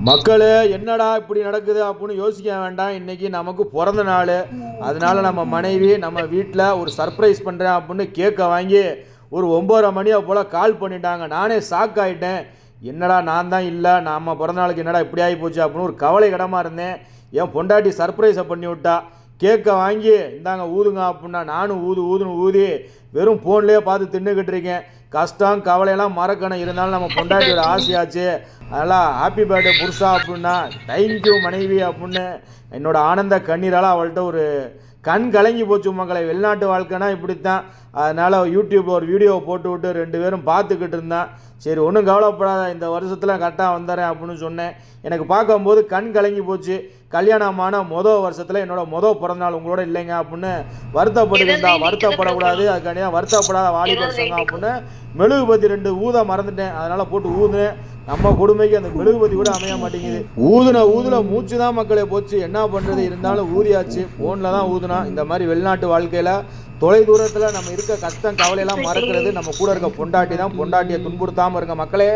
மக்களே என்னடா இப்படி நடக்குது அப்படின்னு யோசிக்க வேண்டாம். இன்னைக்கு நமக்கு பிறந்த நாள். அதனால நம்ம மனைவி நம்ம வீட்டில் ஒரு சர்ப்ரைஸ் பண்ணுறேன் அப்படின்னு கேக்கை வாங்கி ஒரு 9:30 மணியை போல் கால் பண்ணிட்டாங்க. நானே ஷாக் ஆகிட்டேன். என்னடா நான் தான் இல்லை, நம்ம பிறந்த நாளுக்கு என்னடா இப்படி ஆகி போச்சு அப்படின்னு ஒரு கவலை இடமா இருந்தேன். என் பொண்டாட்டி சர்ப்ரைஸை பண்ணி விட்டா. கேக்கை வாங்கி இந்தாங்க ஊதுங்க அப்படின்னா நானும் ஊதுன்னு ஊதி வெறும் ஃபோன்லேயே பார்த்து தின்னுக்கிட்டு இருக்கேன். கஷ்டம் கவலையெல்லாம் மறக்கணும், இருந்தாலும் நம்ம பொண்டாட்டியோட ஆசையாச்சு. அதெல்லாம் ஹாப்பி பர்த்டே புருஷா அப்படின்னா தேங்க்யூ மனைவி அப்படின்னு என்னோட ஆனந்த கண்ணீரால் அவள்கிட்ட ஒரு கண் கலங்கி போச்சு. மக்களை வெளிநாட்டு வாழ்க்கைனா இப்படித்தான். அதனால் யூடியூப்பில் ஒரு வீடியோவை போட்டு விட்டு 2 பேரும் பார்த்துக்கிட்டு இருந்தான். சரி ஒன்றும் கவலைப்படாத, இந்த வருஷத்தில் கரெக்டாக வந்துடுறேன் அப்படின்னு சொன்னேன். எனக்கு பார்க்கும்போது கண் கலங்கி போச்சு. கல்யாணமான வருஷத்தில் என்னோட பிறந்தநாள் உங்களோட இல்லைங்க அப்படின்னு வருத்தப்பட்டுக்கிட்டா. வருத்தப்படக்கூடாது, அதுக்காண்டியா வருத்தப்படாத வாலிபர் சங்கம் அப்படின்னு மெழுகுபத்தி 2 ஊத மறந்துட்டேன். அதனால் போட்டு ஊதுனேன். நம்ம கொடுமைக்கு அந்த மெழுகுபத்தி கூட அமைய மாட்டேங்குது. ஊதுல மூச்சு தான் மக்களே போச்சு. என்ன பண்ணுறது, இருந்தாலும் ஊதியாச்சு. ஃபோனில் தான் ஊதுனா. இந்த மாதிரி வெளிநாட்டு வாழ்க்கையில் தொலை தூரத்தில் நம்ம இருக்க கஷ்டம் கவலையெல்லாம் மறக்கிறது நம்ம கூட இருக்க பொண்டாட்டி தான். பொண்டாட்டியை துன்புறுத்தாமல் இருக்க மக்களே.